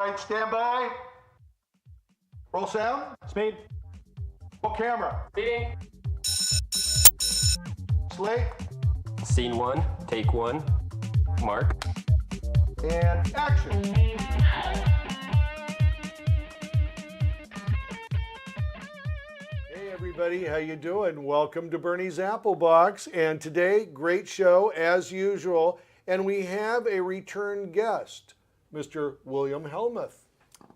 Right, stand by. Roll sound. Speed. Roll camera. Speeding. Slate. Scene one, take one. Mark. And action. Hey everybody, how you doing? Welcome to Burnie's Applebox. And today, great show as usual. And we have a return guest, Mr. William Hellmuth.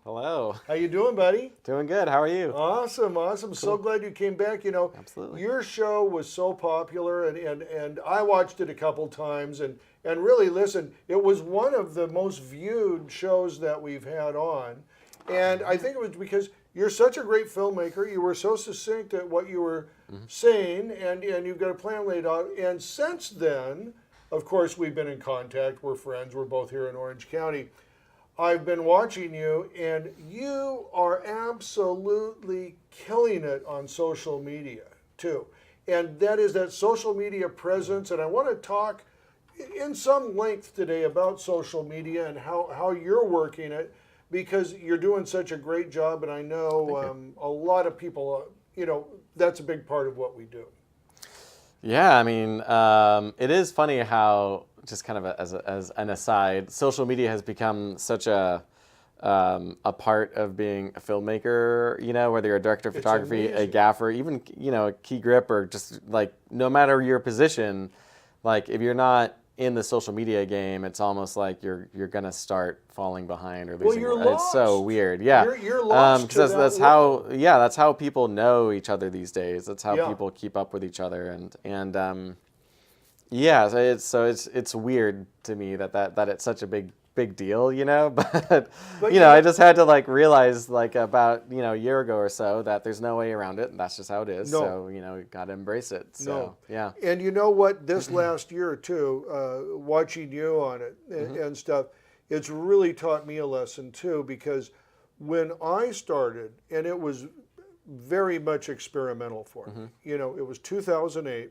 Hello. How you doing, buddy? Doing good. How are you? Awesome, awesome. Cool. So glad you came back. You know, Absolutely. Your show was so popular, and I watched it a couple times, and really, listen, it was one of the most viewed shows that we've had on. And I think it was because you're such a great filmmaker. You were so succinct at what you were saying, and you've got a plan laid out. And since then, of course, we've been in contact. We're friends. We're both here in Orange County. I've been watching you, and you are absolutely killing it on social media, too. And that is that social media presence. And I want to talk in some length today about social media and how you're working it, because you're doing such a great job. And I know a lot of people, that's a big part of what we do. Yeah, I mean, it is funny how, just kind of as an aside, social media has become such a part of being a filmmaker, whether you're a director of photography, a gaffer, even, a key grip, or just like, no matter your position, like if you're not in the social media game, it's almost like you're gonna start falling behind or losing. Well, you're lost. It's so weird, yeah. You're lost. Because that's how people know each other these days. That's how people keep up with each other, and so it's weird to me that it's such a big deal, but I just had to realize about a year ago or so that there's no way around it, and that's just how it is. So we got to embrace it. So yeah. And you know what? This last year too, watching you on it and stuff, it's really taught me a lesson too, because when I started, and it was very much experimental for me. It was 2008.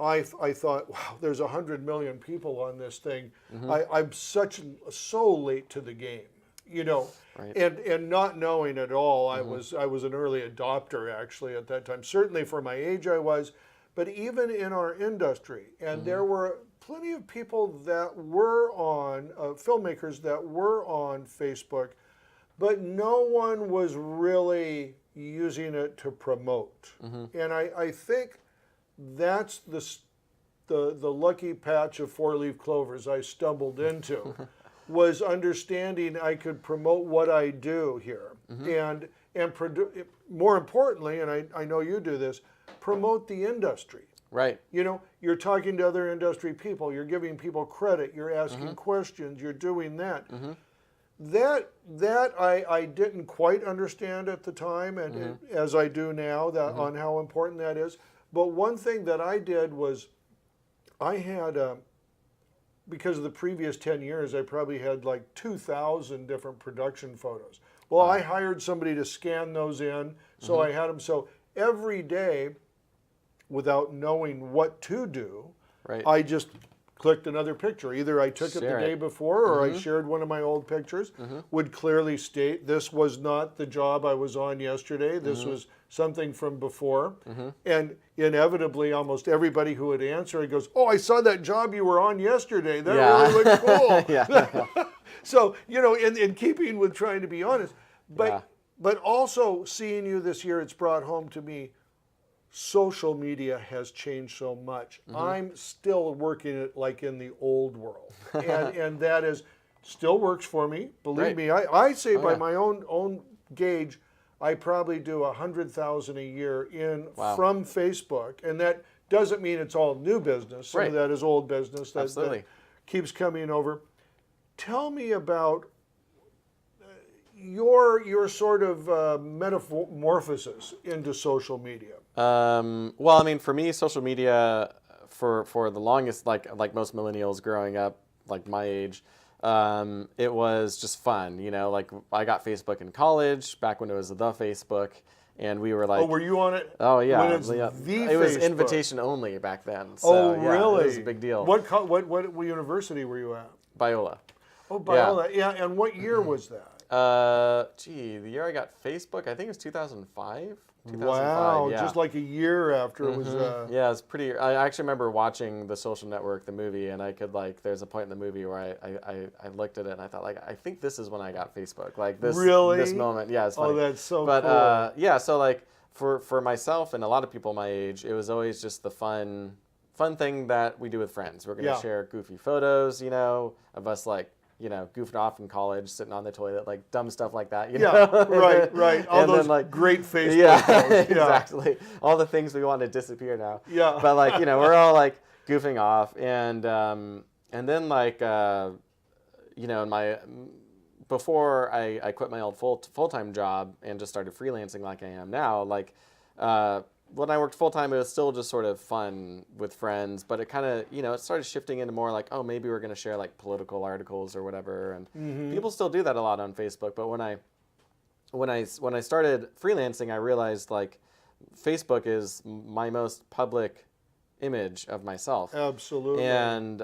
I thought, wow, there's 100 million people on this thing. I'm so late to the game, Right. and not knowing at all. I was an early adopter actually at that time. Certainly for my age I was, but even in our industry, and there were plenty of people that were on filmmakers that were on Facebook, but no one was really using it to promote. And I think that's the lucky patch of four-leaf clovers I stumbled into, was understanding I could promote what I do here, and more importantly, and I know you do this, promote the industry. Right. You're talking to other industry people. You're giving people credit. You're asking questions. You're doing that. That I didn't quite understand at the time, and as I do now, on how important that is. But one thing that I did was, I had, because of the previous 10 years, I probably had 2,000 different production photos. Well, I hired somebody to scan those in, so I had them. So every day, without knowing what to do, I just clicked another picture. Either I took it the day before, or I shared one of my old pictures, would clearly state this was not the job I was on yesterday, this was something from before. And inevitably, almost everybody who would answer, it goes, oh, I saw that job you were on yesterday, that really looked cool. So, in keeping with trying to be honest, but also seeing you this year, it's brought home to me, social media has changed so much. I'm still working it like in the old world, and that is still works for me. Believe me, I say by my own gauge, I probably do 100,000 a year from Facebook, and that doesn't mean it's all new business. Some of that is old business that keeps coming over. Tell me about your sort of metamorphosis into social media. Well, I mean, for me, social media for the longest, like most millennials growing up, like my age, it was just fun. I got Facebook in college, back when it was the Facebook, and we were like, oh, were you on it? Oh yeah, when it's it was invitation only back then. So, oh really? It was a big deal. What university were you at? Biola. Oh, Biola. Yeah. And what year was that? The year I got Facebook, I think it was 2005. Wow, yeah. just like a year after it was. Yeah, it's pretty. I actually remember watching The Social Network, the movie, and I could like. There's a point in the movie where I looked at it and I thought like I think this is when I got Facebook. Like this Really? this moment. Yeah, it's funny. Oh, that's so but, cool. yeah, so like for myself and a lot of people my age, it was always just the fun thing that we do with friends. We're gonna Yeah. share goofy photos, of us like. Goofing off in college, sitting on the toilet, like dumb stuff like that. You Yeah, know? right. All And those then, like, great Facebook yeah, posts. Yeah, exactly. All the things we want to disappear now. Yeah. But like, we're all like goofing off, and then like, in my before I quit my old full-time job and just started freelancing like I am now, like. When I worked full-time, it was still just sort of fun with friends, but it kind of, it started shifting into more like, oh, maybe we're going to share like political articles or whatever. And people still do that a lot on Facebook. But when I started freelancing, I realized like Facebook is my most public image of myself. absolutely. And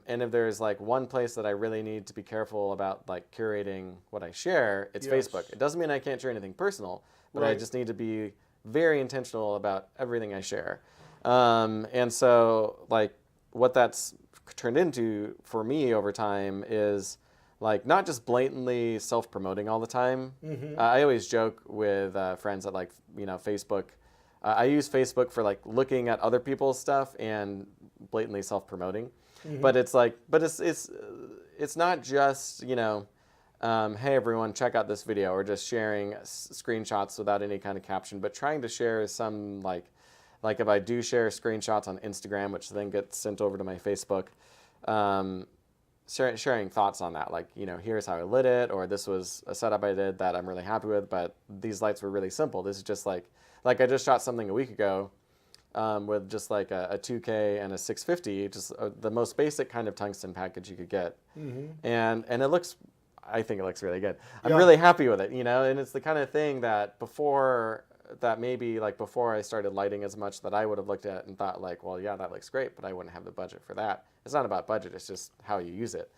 if there's like one place that I really need to be careful about like curating what I share, it's Yes. Facebook. It doesn't mean I can't share anything personal, but I Right. just need to be very intentional about everything I share. And so like what that's turned into for me over time is like not just blatantly self-promoting all the time. I always joke with friends that like, Facebook, I use Facebook for like looking at other people's stuff and blatantly self-promoting. But it's like, it's not just, hey everyone, check out this video, or just sharing screenshots without any kind of caption, but trying to share some like if I do share screenshots on Instagram, which then gets sent over to my Facebook, sharing thoughts on that, like, here's how I lit it, or this was a setup I did that I'm really happy with, but these lights were really simple. This is just like I just shot something a week ago with just like a 2K and a 650, just the most basic kind of tungsten package you could get. And it looks, I think it looks really good. I'm Yeah. really happy with it, and it's the kind of thing that before I started lighting as much, that I would have looked at and thought like, well, yeah, that looks great, but I wouldn't have the budget for that. It's not about budget, it's just how you use it.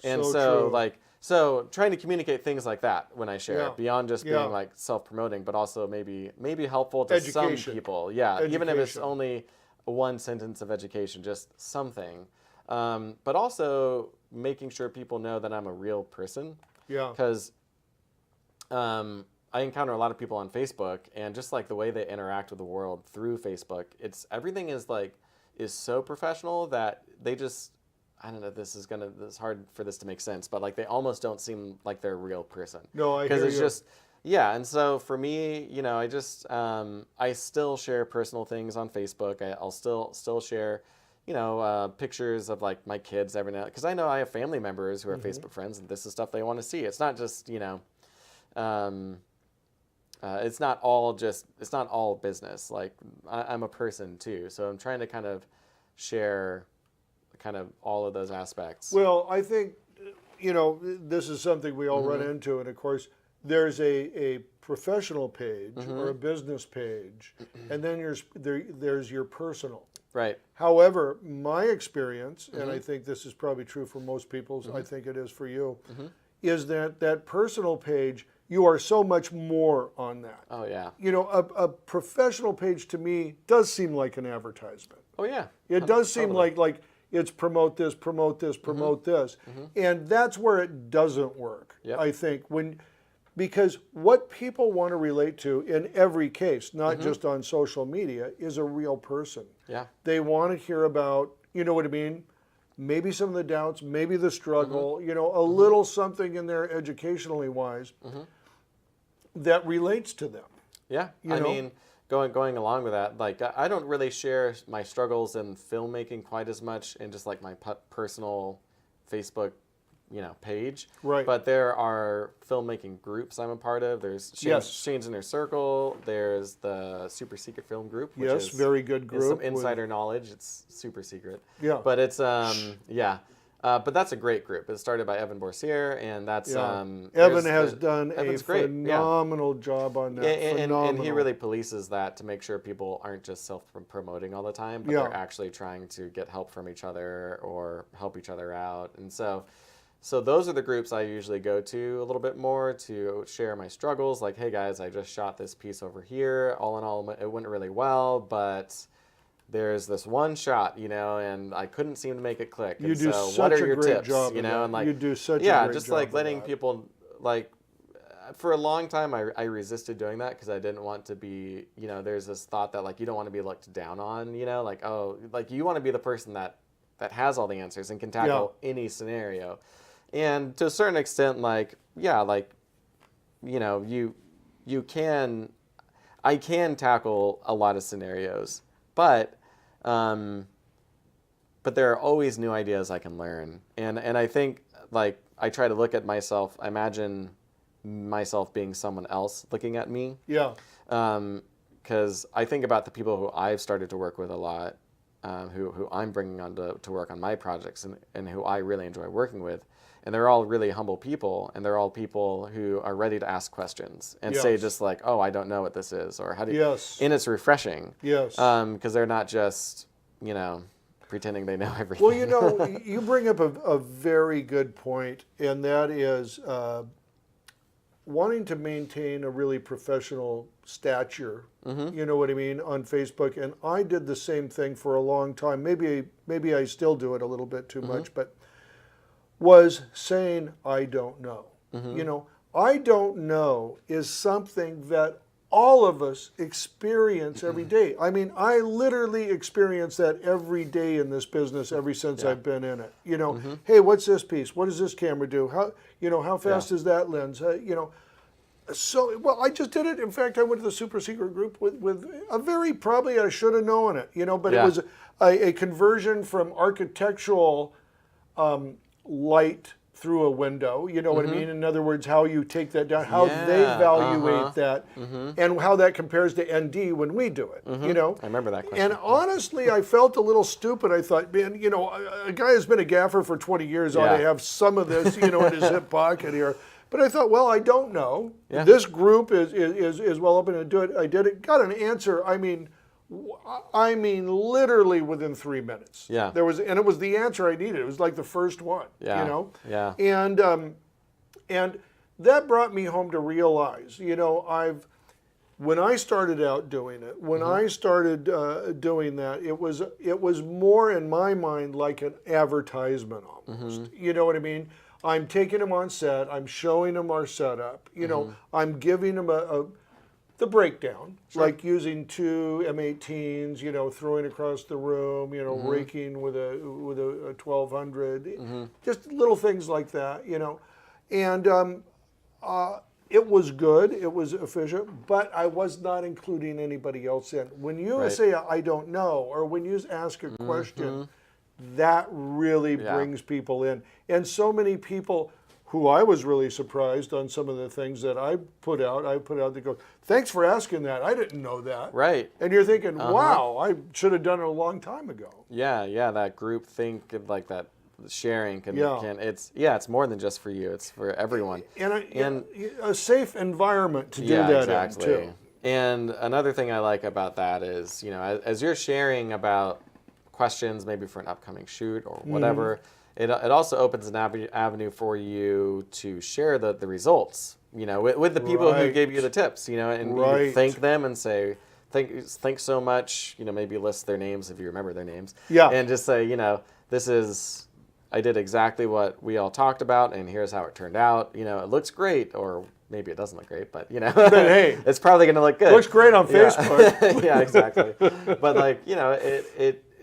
And So true. so trying to communicate things like that when I share Yeah. it, beyond just Yeah. being like self-promoting, but also maybe helpful to some Education. people. Yeah, even if it's Education. only one sentence of education, just something. But also making sure people know that I'm a real person. Yeah. Because I encounter a lot of people on Facebook, and just like the way they interact with the world through Facebook, everything is so professional that they just, I don't know, it's hard for this to make sense, but like they almost don't seem like they're a real person. No, I Because hear it's you. just, yeah. And so for me, I just, I still share personal things on Facebook. I'll still share, pictures of like my kids every now, because I know I have family members who are Facebook friends, and this is stuff they want to see. It's not just, it's not all business. Like I'm a person too, so I'm trying to kind of share kind of all of those aspects. Well, I think, this is something we all run into, and of course, there's a professional page or a business page, and then there's your personal. Right. However, my experience, and I think this is probably true for most people, I think it is for you, is that personal page, you are so much more on that. Oh yeah. A professional page to me does seem like an advertisement. Oh yeah. It does seem Totally. like it's promote this, promote this, promote this. And that's where it doesn't work, Yep. I think. Because what people want to relate to in every case, not just on social media, is a real person. Yeah. They want to hear about, you know what I mean? Maybe some of the doubts, maybe the struggle, a little something in there educationally wise that relates to them. Yeah. You I know? mean, going along with that, like I don't really share my struggles in filmmaking quite as much in just like my personal Facebook, page. Right. But there are filmmaking groups I'm a part of. There's Yes. Shane's Inner Circle. There's the Super Secret Film Group. Which Yes, is, very good is group some with- insider knowledge. It's super secret. Yeah. But it's yeah. But that's a great group. It's started by Evan Borsier, and that's Yeah. Evan there's has the- done Evan's a great, yeah. phenomenal job on that. And he really polices that to make sure people aren't just self-promoting all the time, but Yeah. they're actually trying to get help from each other or help each other out. And so So those are the groups I usually go to a little bit more to share my struggles. Like, hey guys, I just shot this piece over here. All in all, it went really well, but there's this one shot, and I couldn't seem to make it click. You And do so such what are a your great tips? job of that. And like, You do such a yeah, great just job like of letting that. people like. For a long time, I resisted doing that because I didn't want to be, there's this thought that like you don't want to be looked down on, like, oh, like you want to be the person that has all the answers and can tackle any scenario. And to a certain extent, like, yeah, like, I can tackle a lot of scenarios, but there are always new ideas I can learn. And I think, like, I try to look at myself, imagine myself being someone else looking at me. Yeah. Because I think about the people who I've started to work with a lot, who I'm bringing on to work on my projects and who I really enjoy working with. And they're all really humble people, and they're all people who are ready to ask questions and say just like, oh, I don't know what this is, or how do you... Yes. And it's refreshing. Yes. Because they're not just, pretending they know everything. Well, you bring up a very good point, and that is wanting to maintain a really professional stature, you know what I mean, on Facebook. And I did the same thing for a long time. Maybe I still do it a little bit too much, but was saying, I don't know. I don't know is something that all of us experience every day. I mean, I literally experience that every day in this business ever since I've been in it. Hey, what's this piece? What does this camera do? How fast is that lens? So, well, I just did it. In fact, I went to the super secret group with a very, probably I should have known it, but it was a conversion from architectural light through a window, you know what I mean? In other words, how you take that down, how they evaluate that, and how that compares to ND when we do it, I remember that question. And honestly, I felt a little stupid. I thought, man, a guy who's been a gaffer for 20 years ought to have some of this, in his hip pocket here. But I thought, well, I don't know. Yeah. This group is well open to do it. I did it, got an answer. I mean, literally within 3 minutes. Yeah. And it was the answer I needed. It was like the first one. Yeah. Yeah. And that brought me home to realize, when I started out doing it, when I started doing that, it was more in my mind like an advertisement almost. You know what I mean? I'm taking them on set. I'm showing them our setup. I'm giving them the breakdown, like using two M18s, throwing across the room, raking with a 1200, just little things like that, and it was good, it was efficient, but I was not including anybody else in. When you say I don't know, or when you ask a question, that really brings people in, and so many people. Who I was really surprised on some of the things that I put out. They go, thanks for asking that. I didn't know that. Right. And you're thinking, wow, I should have done it a long time ago. Yeah, that group think like that sharing can it's more than just for you. It's for everyone. And a safe environment to do that in too. And another thing I like about that is, as you're sharing about questions, maybe for an upcoming shoot or whatever. It also opens an avenue for you to share the results, with the people who gave you the tips, and you thank them and say, thanks so much, maybe list their names if you remember their names. Yeah. And just say, I did exactly what we all talked about, and here's how it turned out. It looks great, or maybe it doesn't look great, but, But hey, it's probably going to look good. Looks great on Facebook. Yeah, exactly. But,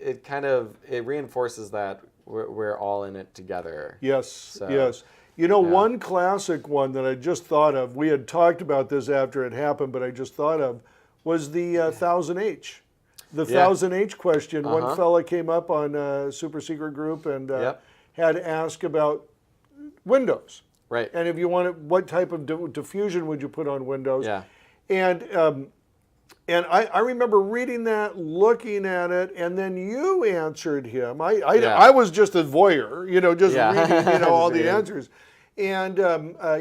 it kind of, it reinforces that we're all in it together. Yes, yes. One classic one that I just thought of, we had talked about this after it happened, but I just thought of, was the 1000H. The 1000H question. One fella came up on a super secret group and had asked about Windows. Right. And if you wanted, what type of diffusion would you put on Windows? Yeah. And I remember reading that, looking at it, and then you answered him. I was just a voyeur, just reading, all the answers. And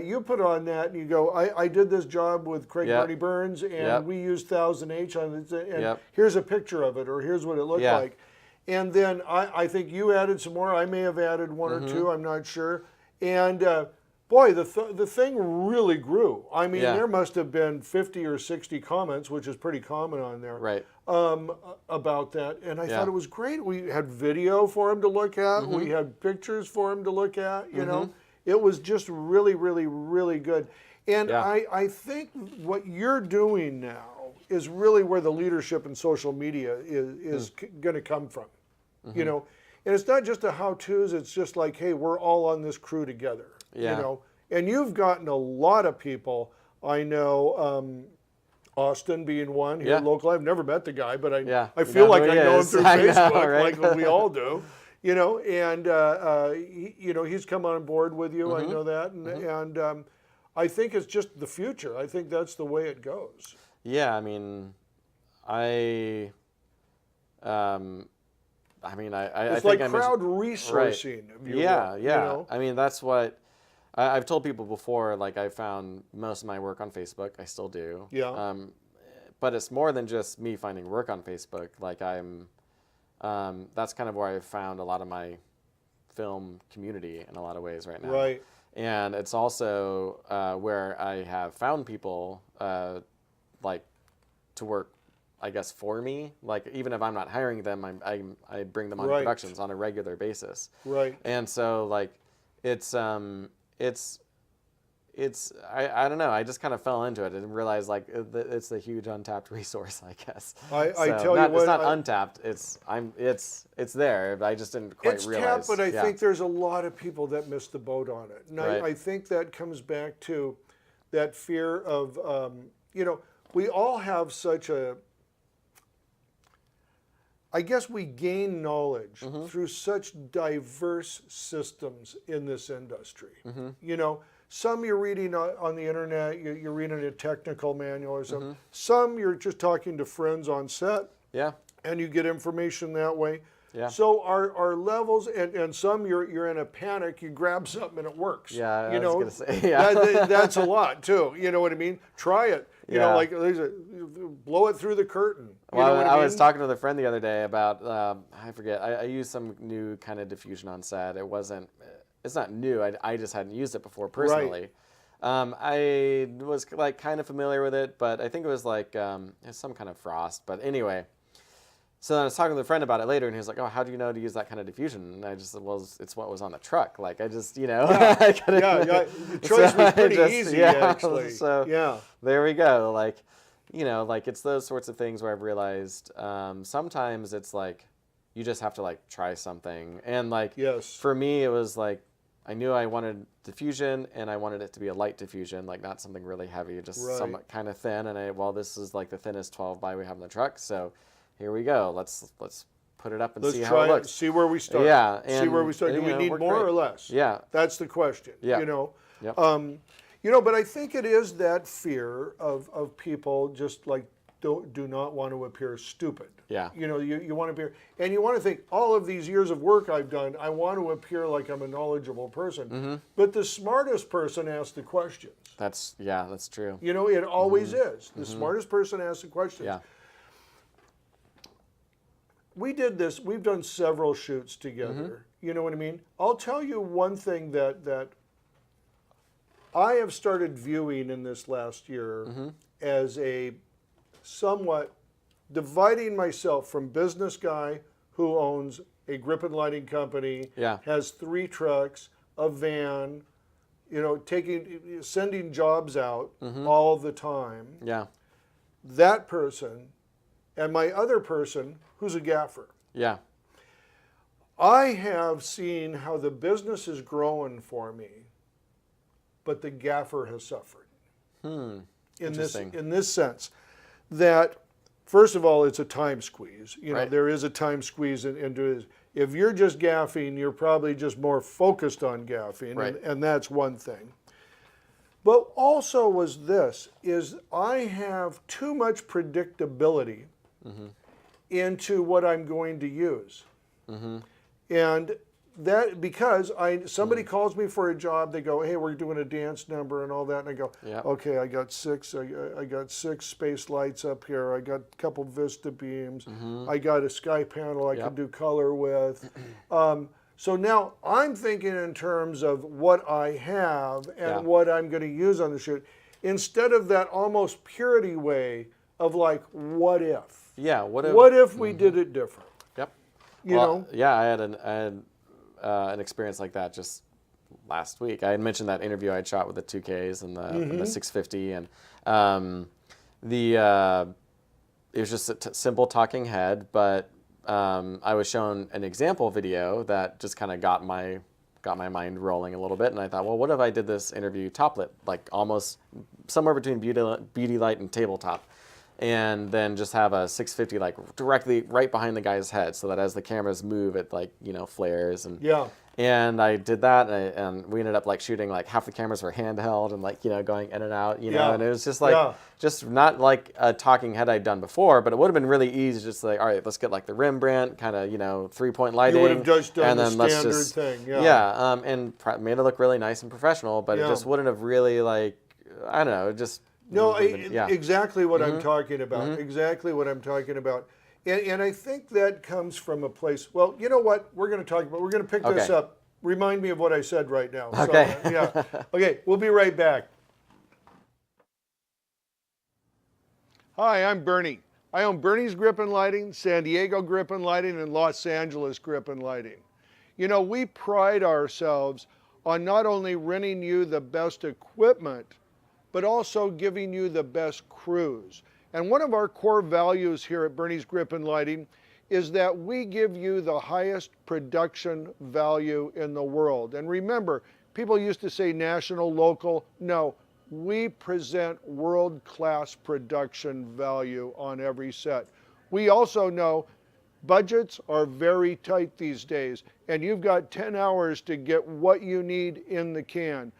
you put on that, and you go, I did this job with Craig Burnie Burns, and we used 1000H on it, and here's a picture of it, or here's what it looked like. And then I think you added some more. I may have added one or two, I'm not sure. And boy, the thing really grew. I mean, Yeah. there must have been 50 or 60 comments, which is pretty common on there, Right. about that. And I Yeah. thought it was great. We had video for him to look at. Mm-hmm. We had pictures for him to look at. You know, it was just really, really, really good. And Yeah. I think what you're doing now is really where the leadership in social media is going to come from. You know, and it's not just the how-tos. It's just like, hey, we're all on this crew together. Yeah. You know, and you've gotten a lot of people. I know Austin being one here Yeah. locally. I've never met the guy, but I Yeah. I You feel know like who I he know him is. through I know, Facebook, right? like we all do. You know, and you know, he's come on board with you. I know that, and I think it's just the future. I think that's the way it goes. Yeah, I mean, I It's think like I'm crowd resourcing. If you yeah, will, yeah. You know? I mean, that's what I've told people before. Like, I found most of my work on Facebook. I still do. Yeah. But it's more than just me finding work on Facebook. Like, that's kind of where I've found a lot of my film community in a lot of ways right now. Right. And it's also where I have found people like to work, I guess, for me. Like, even if I'm not hiring them, I bring them on Right. productions on a regular basis. Right. And so, like, it's I don't know. I just kind of fell into it and realized, like, it's a huge untapped resource, I guess. I So, tell you not, what, it's not untapped. It's there. But I just didn't quite It's realize. tapped, but I yeah. think there's a lot of people that missed the boat on it. And Right. I think that comes back to that fear of, you know, we all have such a, I guess we gain knowledge through such diverse systems in this industry. You know, some you're reading on the internet, you're reading a technical manual or something. Some you're just talking to friends on set Yeah. and you get information that way. Yeah. So our levels, and some you're in a panic, you grab something and it works. Yeah, you I know, was gonna say, yeah. that's a lot too. You know what I mean? Try it. You know, Yeah. like blow it through the curtain. You Well, know what I mean? was talking with a friend the other day about I forget. I used some new kind of diffusion on set. It's not new. I just hadn't used it before personally. I was like kind of familiar with it, but I think it was like it's some kind of frost. But anyway. So then I was talking with a friend about it later, and he was like, "Oh, how do you know to use that kind of diffusion?" And I just said, "Well, it's what was on the truck. Like, I just, you know." Yeah, the choice was pretty easy, actually. So yeah. there we go. Like, you know, like it's those sorts of things where I've realized sometimes it's like you just have to like try something, and like Yes. for me it was like I knew I wanted diffusion, and I wanted it to be a light diffusion, like not something really heavy, just Right. somewhat kind of thin. And this is like the thinnest 12 by we have in the truck, so. Here we go. Let's put it up and Let's see try how it it. looks. See where we start. Yeah, See where we and, start. Do you we know, need worked more great. or less? Yeah. That's the question. Yeah. You know. Yep. You know, but I think it is that fear of people just like do not want to appear stupid. Yeah. You know, you want to appear, and you want to think all of these years of work I've done, I want to appear like I'm a knowledgeable person. But the smartest person asks the questions. That's true. You know, it always is. The smartest person asks the questions. Yeah. We did this. We've done several shoots together. You know what I mean? I'll tell you one thing that I have started viewing in this last year as a somewhat dividing myself from business guy who owns a grip and lighting company, Yeah. has 3 trucks, a van, you know, sending jobs out all the time. Yeah. That person and my other person who's a gaffer. Yeah. I have seen how the business is growing for me, but the gaffer has suffered. In Interesting. this sense, that first of all, it's a time squeeze. You know, Right. there is a time squeeze into it. If you're just gaffing, you're probably just more focused on gaffing, Right. and that's one thing. But also is I have too much predictability into what I'm going to use. And that because somebody calls me for a job, they go, "Hey, we're doing a dance number and all that," and I go, Yep. "Okay, I got 6 space lights up here. I got a couple Vista beams. I got a sky panel I Yep. can do color with." So now I'm thinking in terms of what I have and Yeah. what I'm going to use on the shoot, instead of that almost purity way of like, what if? Yeah. What if we did it different? Yep. You know? Yeah, I had an experience like that just last week. I had mentioned that interview I shot with the 2Ks and the 650, and it was just a simple talking head, but I was shown an example video that just kind of got my mind rolling a little bit, and I thought, well, what if I did this interview top lit, like almost somewhere between beauty light and tabletop, and then just have a 650 like directly right behind the guy's head, so that as the cameras move, it like flares and Yeah. And I did that, and we ended up like shooting like half the cameras were handheld and like going in and out, Yeah. and it was just like just not like a talking head I'd done before, but it would have been really easy just like, all right, let's get like the Rembrandt kind of 3-point lighting. You would have just done and the then let's standard just, thing. and made it look really nice and professional, but it just wouldn't have really like, I don't know, it just No, yeah. exactly what I'm talking about. Exactly what I'm talking about. And I think that comes from a place, well, you know what? We're going to pick this Okay. up. Remind me of what I said right now. Okay. So, yeah. Okay, we'll be right back. Hi, I'm Burnie. I own Burnie's Grip and Lighting, San Diego Grip and Lighting, and Los Angeles Grip and Lighting. We pride ourselves on not only renting you the best equipment, but also giving you the best crews. And one of our core values here at Burnie's Grip and Lighting is that we give you the highest production value in the world. And remember, people used to say national, local. No, we present world-class production value on every set. We also know budgets are very tight these days, and you've got 10 hours to get what you need in the can.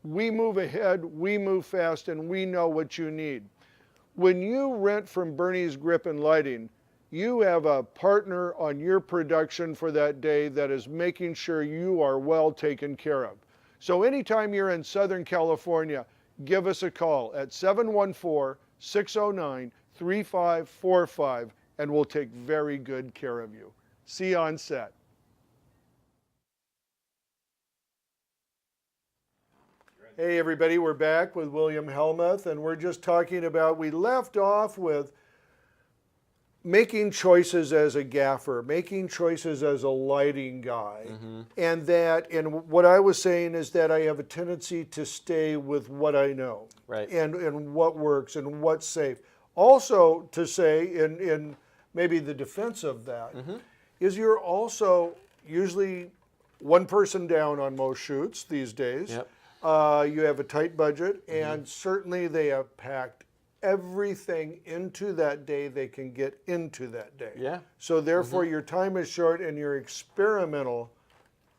We move ahead, we move fast, and we know what you need. When you rent from Burnie's Grip and Lighting, you have a partner on your production for that day that is making sure you are well taken care of. So anytime you're in Southern California, give us a call at 714-609-3545, and we'll take very good care of you. See you on set. Hey everybody, we're back with William Hellmuth, and we're just talking about, we left off with making choices as a gaffer, making choices as a lighting guy. And what I was saying is that I have a tendency to stay with what I know. Right. And what works and what's safe. Also to say, in maybe the defense of that, is you're also usually one person down on most shoots these days. Yep. You have a tight budget, and certainly they have packed everything into that day they can get into that day. Yeah. So therefore your time is short and your experimental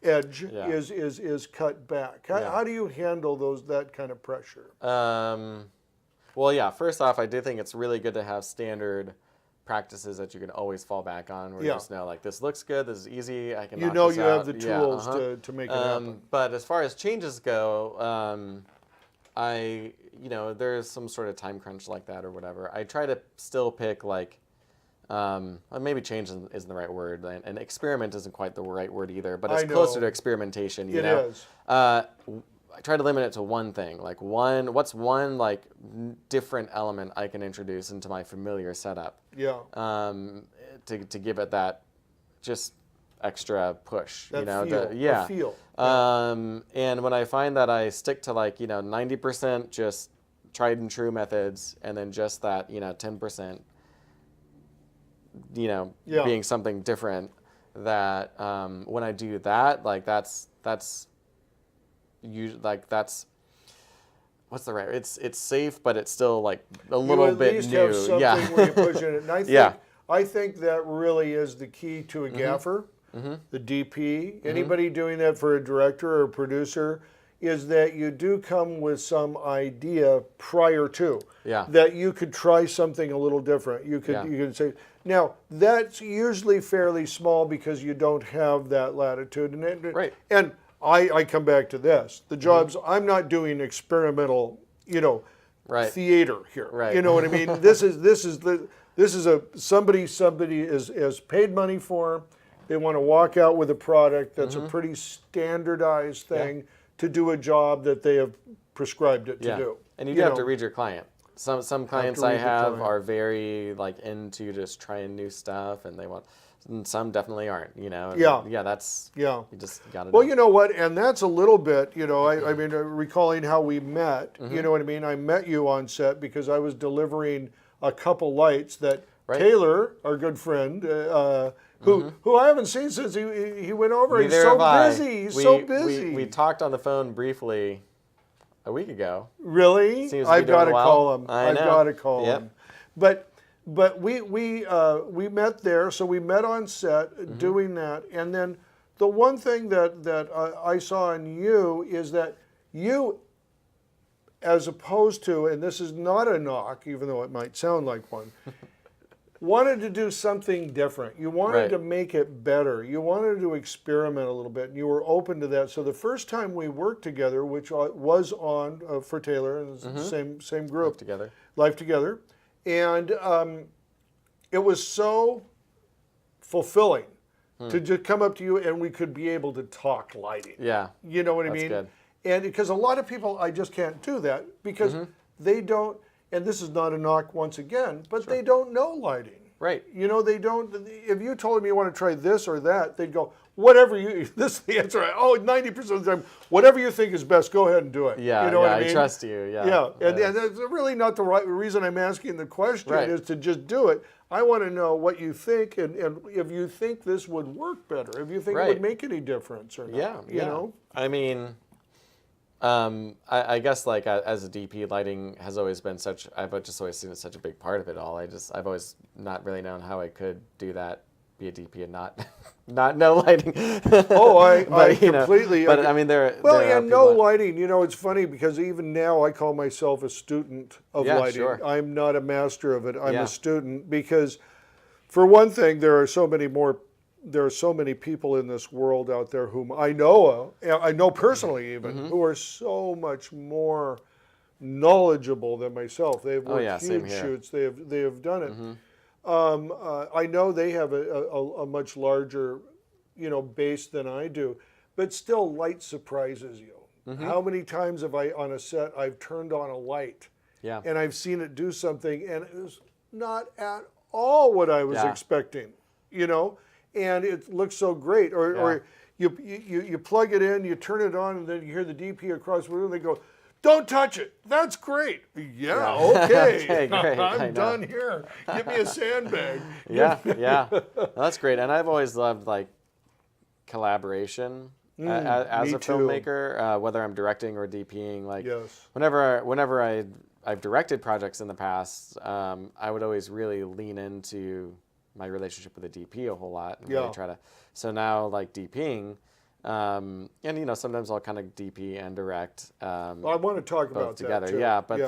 edge is cut back. How do you handle that kind of pressure? Well, yeah, first off, I do think it's really good to have standard practices that you can always fall back on, where you just know, like, this looks good, this is easy, I can knock this you out. have the tools to make it happen. But as far as changes go, there's some sort of time crunch like that or whatever. I try to still pick like, maybe change isn't the right word, and experiment isn't quite the right word either, but it's closer to experimentation, you know? Is. I try to limit it to one thing, like what's one like different element I can introduce into my familiar setup. Yeah. To give it that just extra push, That feel. And when I find that I stick to like 90% just tried and true methods, and then just that 10% being something different, that when I do that, like that's usually like that's what's the right? It's safe, but it's still like a little bit least new. have something where you push in it. And I think that really is the key to a gaffer, the DP, anybody doing that for a director or a producer, is that you do come with some idea prior to. That you could try something a little different. You could say, now that's usually fairly small because you don't have that latitude. And I come back to this. The jobs, I'm not doing experimental, theater here. You know what I mean? This is somebody is paid money for, They want to walk out with a product that's a pretty standardized thing to do a job that they have prescribed it to do. And you do have to read your client. Some clients I read the have client. are very like into just trying new stuff, and they want. And some definitely aren't. You know. And that's. Yeah. You just got to. Well, you know what, and that's a little bit, I mean, recalling how we met, you know what I mean? I met you on set because I was delivering a couple lights that Taylor, our good friend, who I haven't seen since he went over. He's so busy. He's so busy. We talked on the phone briefly a week ago. Really? Seems to be I've got to doing well. call him. I I've know. got to call Yep. him. But we met there, so we met on set doing that, and then the one thing that I saw in you is that you, as opposed to, and this is not a knock, even though it might sound like one, wanted to do something different. You wanted to make it better. You wanted to experiment a little bit, and you were open to that. So the first time we worked together, which was on for Taylor, and same group, Life Together, and it was so fulfilling to just come up to you and we could be able to talk lighting. Yeah. You know what I mean? Good. And because a lot of people, I just can't do that because they don't, and this is not a knock once again, but they don't know lighting. Right. You know, they don't, if you told them you want to try this or that, they'd go, whatever you, this is the answer. Oh, 90% of the time, whatever you think is best, go ahead and do it. Yeah, you know what I mean? I trust you. Yeah. Yeah, and that's really not the right reason I'm asking the question is to just do it. I want to know what you think and if you think this would work better, if you think it would make any difference or not. Yeah, you know? I mean, I guess like as a DP, lighting has always been I've just always seen it such a big part of it all. I've always not really known how I could do that, be a DP and not know lighting. Oh, I completely. But I mean, there and no lighting. You know, it's funny because even now I call myself a student of lighting. Sure. I'm not a master of it. I'm a student because, for one thing, there are so many people in this world out there whom I know personally even, who are so much more knowledgeable than myself. They've worked huge shoots. They have done it. I know they have a much larger, base than I do, but still, light surprises you. How many times have I on a set I've turned on a light, and I've seen it do something, and it was not at all what I was expecting, and it looks so great. Or you plug it in, you turn it on, and then you hear the DP across the room. They go, "Don't touch it. That's great." Yeah, okay. Okay, great. I'm done here. Give me a sandbag. Yeah. Well, that's great. And I've always loved like collaboration as a filmmaker, whether I'm directing or DPing. Like whenever I've directed projects in the past, I would always really lean into my relationship with the DP a whole lot and really try to. So now like DPing. And sometimes I'll kind of DP and direct. I want to talk about together. that too. Yeah, but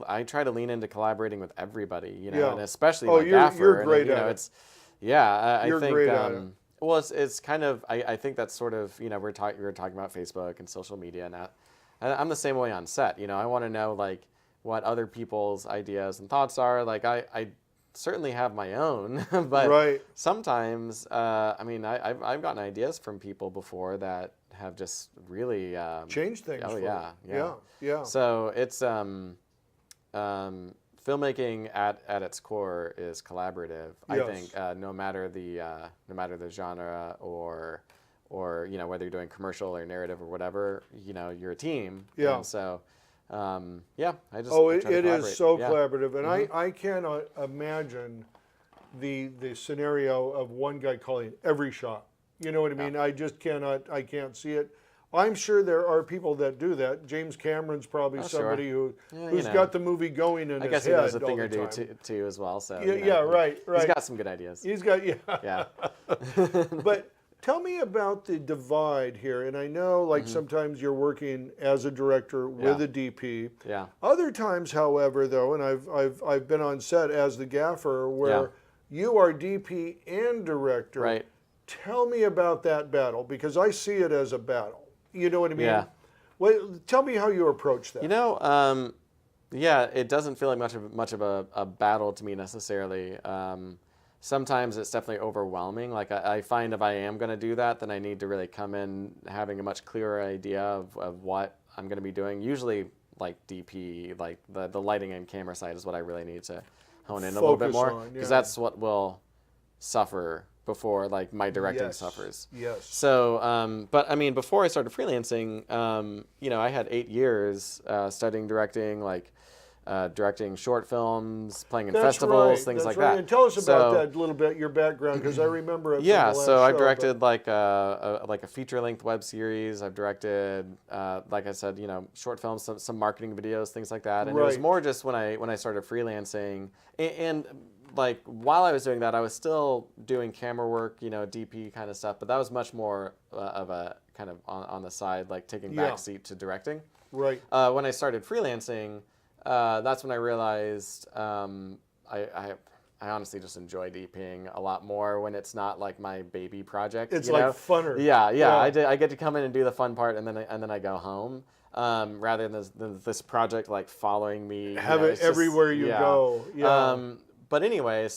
I try to lean into collaborating with everybody, and especially my gaffer. You're great at it. It's I you're think great at it. well, it's kind of I think that's sort of we were talking about Facebook and social media, and I'm the same way on set. I want to know like what other people's ideas and thoughts are. Like I certainly have my own, but sometimes, I've gotten ideas from people before that have just really changed things. Oh yeah. So it's filmmaking at its core is collaborative. I think no matter the genre or whether you're doing commercial or narrative or whatever, you're a team. Yeah. And so. It is so collaborative, and I cannot imagine the scenario of one guy calling every shot. You know what I mean? I just cannot. I can't see it. I'm sure there are people that do that. James Cameron's probably somebody who's got the movie going in his head. I guess he knows a thing or two as well. So right. He's got some good ideas. He's got But tell me about the divide here. And I know, like, sometimes you're working as a director with a DP. Yeah. Other times, however, though, and I've been on set as the gaffer where you are DP and director. Right. Tell me about that battle, because I see it as a battle. You know what I mean? Yeah. Well, tell me how you approach that. Yeah, it doesn't feel like much of a battle to me necessarily. Sometimes it's definitely overwhelming. Like I find if I am going to do that, then I need to really come in having a much clearer idea of what I'm going to be doing. Usually like DP, like the lighting and camera side is what I really need to hone in a little bit Focus more, on, because yeah. that's what will suffer before like my directing Yes, suffers. yes. So, but I mean, before I started freelancing, I had 8 years studying directing, like directing short films, playing in festivals, things like that. And tell us about So, that a little bit, your background, because I remember it from yeah, the last so I've show, directed like a feature-length web series. I've directed, like I said, short films, some marketing videos, things like that. And it was Right. more just when I started freelancing, and like while I was doing that, I was still doing camera work, DP kind of stuff. But that was much more of a kind of on the side, like taking Yeah. backseat to directing. Right. When I started freelancing, that's when I realized I honestly just enjoy DPing a lot more when it's not like my baby project. It's you like know? funner. Yeah. Yeah. I get to come in and do the fun part, and then I go home. Rather than this project like following me. Have it it's just- everywhere you yeah. go. Yeah. But anyway,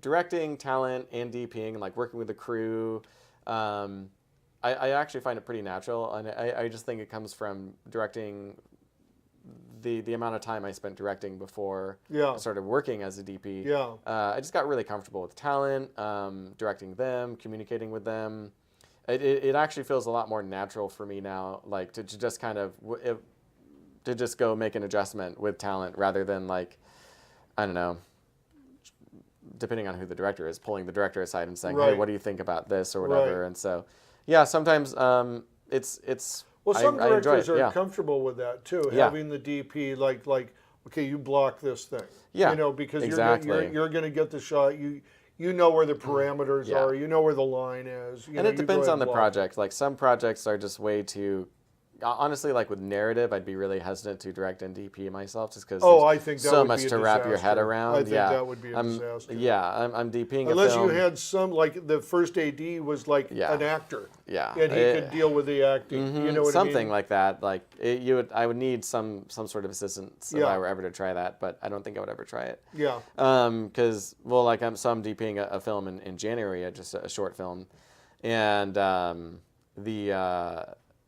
directing, talent, and DPing, and like working with the crew, I actually find it pretty natural, and I just think it comes from directing. The amount of time I spent directing before Yeah. I started working as a DP, Yeah. I just got really comfortable with talent, directing them, communicating with them. It actually feels a lot more natural for me now, like to just kind of to just go make an adjustment with talent rather than like, I don't know, depending on who the director is, pulling the director aside and saying, hey, Right. what do you think about this or whatever? Right. And so, yeah, sometimes it's. Well, some I enjoy directors it, are yeah. comfortable with that too, Yeah. having the DP like, okay, you block this thing. Yeah, Because exactly. you're going to get the shot. You know where the parameters Yeah. are. You know where the line is. And it depends on the project. Like some projects are just way too. Honestly, like with narrative, I'd be really hesitant to direct and DP myself, just because I think that so would much be a to wrap your head disaster. around. I think yeah. that would be a disaster. Yeah, I'm DPing Unless a film. you had some, like the first AD was like Yeah. an actor. Yeah. And he could deal with the acting. You know what something I mean? like that. Like I would need some sort of assistance if Yeah. I were ever to try that, but I don't think I would ever try it. Yeah. Because like I'm DPing a film in January, just a short film, and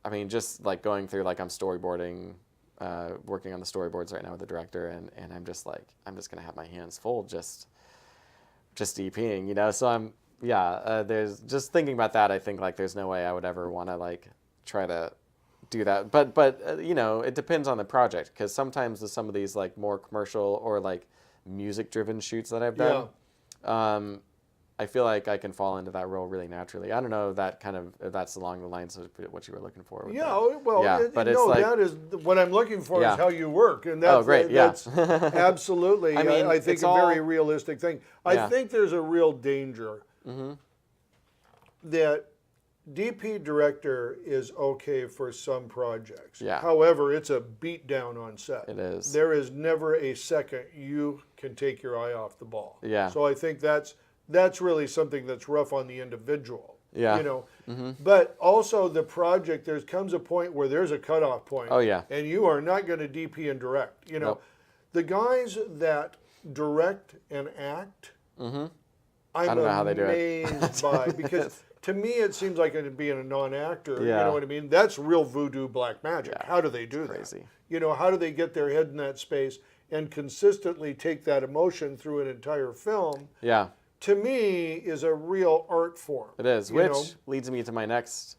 I mean, just like going through, like I'm storyboarding, working on the storyboards right now with the director, and I'm just gonna have my hands full just DPing, So there's just thinking about that. I think like there's no way I would ever want to like try to do that, but it depends on the project, because sometimes with some of these like more commercial or like music driven shoots that I've done, I feel like I can fall into that role really naturally. I don't know if that's along the lines of what you were looking for. With But it's like, that is what I'm looking for Yeah. is how you work, and that's great, yeah. that's absolutely. I mean, I think it's a all- very realistic thing. I Yeah. think there's a real danger that DP director is okay for some projects. Yeah. However, it's a beat down on set. It is. There is never a second you can take your eye off the ball. Yeah. So I think that's really something that's rough on the individual. Yeah. But also the project, there comes a point where there's a cutoff point. Oh, yeah. And you are not going to DP and direct. Nope. The guys that direct and act, I'm I don't know how they do it. amazed by, because to me it seems like it being a non-actor. You Yeah. know what I mean? That's real voodoo black magic. Yeah. How do they do Crazy. that? How do they get their head in that space and consistently take that emotion through an entire film? Yeah. To me, is a real art form. It is, you which know? leads me to my next.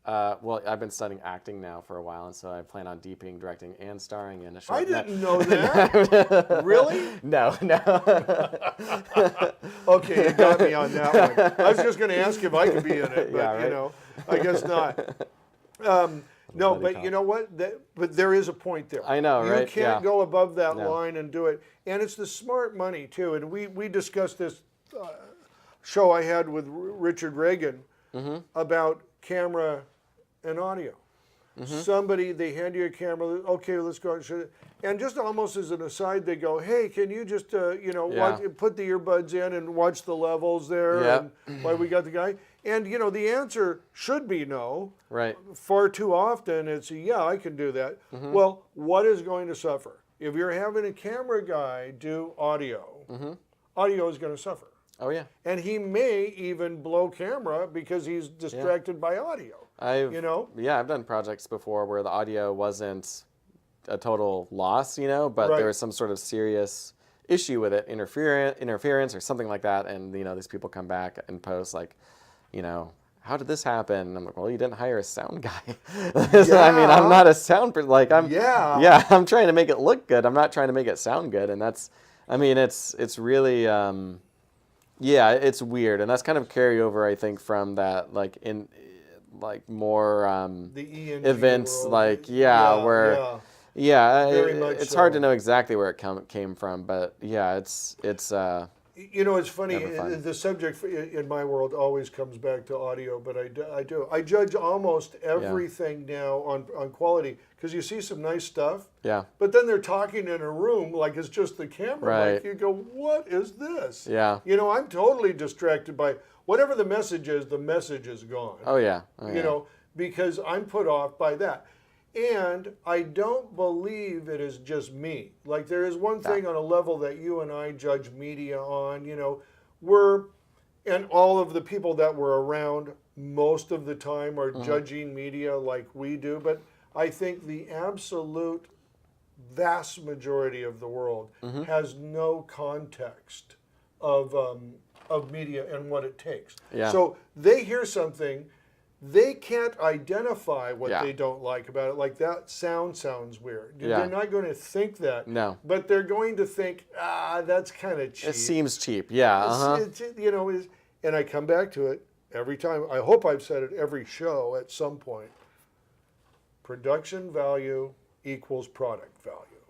I've been studying acting now for a while, and so I plan on DPing, directing, and starring in a short. I didn't know that. Really? No. Okay, you got me on that one. I was just going to ask if I could be in it, but Yeah, right. I guess not. No, Buddy but cop. you know what? But there is a point there. I know, you right? You can't Yeah. go above that No. line and do it. And it's the smart money too. And we discussed this show I had with Richard Reagan about camera and audio. Somebody, they hand you a camera, okay, let's go and shoot it. And just almost as an aside, they go, hey, can you just, Yeah. put the earbuds in and watch the levels there Yep. and why we got the guy? And, the answer should be no. Right. Far too often it's, yeah, I can do that. Well, what is going to suffer? if you're having a camera guy do audio, audio is going to suffer. Oh yeah. And he may even blow camera because he's distracted by audio. Yeah, I've done projects before where the audio wasn't a total loss, but Right. there was some sort of serious issue with it, interference or something like that, and these people come back and post like, how did this happen? And I'm like, well, you didn't hire a sound guy. I mean, I'm not a sound person. Like, I'm trying to make it look good. I'm not trying to make it sound good, and that's, I mean, it's really, it's weird, and that's kind of carryover, I think, from that, more The ENG events, world. where. Yeah, Very much it's so. hard to know exactly where it came from, but yeah, it's It's funny. Never fun. The subject in my world always comes back to audio, but I judge almost everything now on quality, because you see some nice stuff. Yeah. But then they're talking in a room like it's just the camera. Right. Like you go, what is this? Yeah. I'm totally distracted by whatever the message is. The message is gone. Oh yeah. Because I'm put off by that. And I don't believe it is just me. Like, there is one thing on a level that you and I judge media on, and all of the people that were around most of the time are judging media like we do. But I think the absolute vast majority of the world has no context of media and what it takes. Yeah. So they hear something, they can't identify what they don't like about it. Like, that sounds weird. Yeah. They're not going to think that. No. But they're going to think, that's kind of cheap. It seems cheap. Yeah. And I come back to it every time. I hope I've said it every show at some point. Production value equals product value.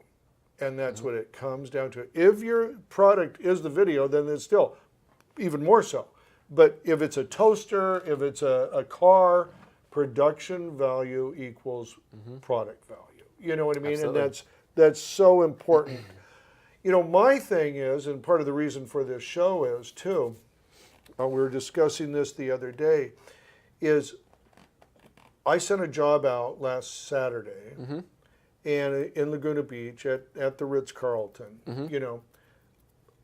And that's what it comes down to. If your product is the video, then it's still even more so. But if it's a toaster, if it's a car, production value equals product value. You know what I mean? Absolutely. And that's so important. My thing is, and part of the reason for this show is too, we were discussing this the other day, is I sent a job out last Saturday, and in Laguna Beach at the Ritz-Carlton,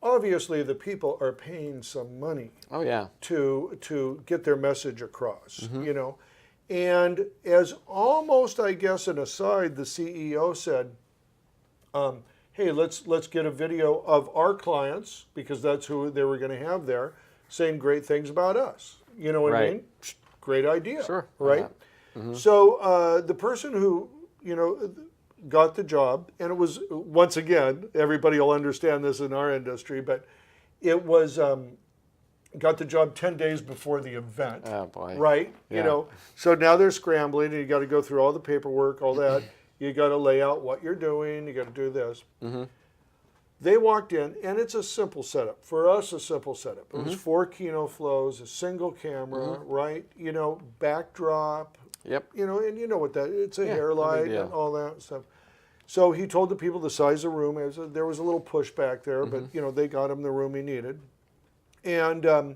obviously the people are paying some money Oh yeah. to get their message across, And as almost, I guess, an aside, the CEO said, hey, let's get a video of our clients, because that's who they were going to have there, saying great things about us. You know what I Right. mean? Great idea. Sure. Right? So the person who, got the job, and it was, once again, everybody will understand this in our industry, but it was, got the job 10 days before the event. Oh boy. Right? Yeah. So now they're scrambling, and you got to go through all the paperwork, all that. You got to lay out what you're doing. You got to do this. They walked in, and it's a simple setup. For us, a simple setup. It was 4 Kino flows, a single camera, right? Backdrop. Yep. And you know what that, it's a hair no big light deal. and all that stuff. So he told the people the size of the room. There was a little pushback there, but they got him the room he needed. And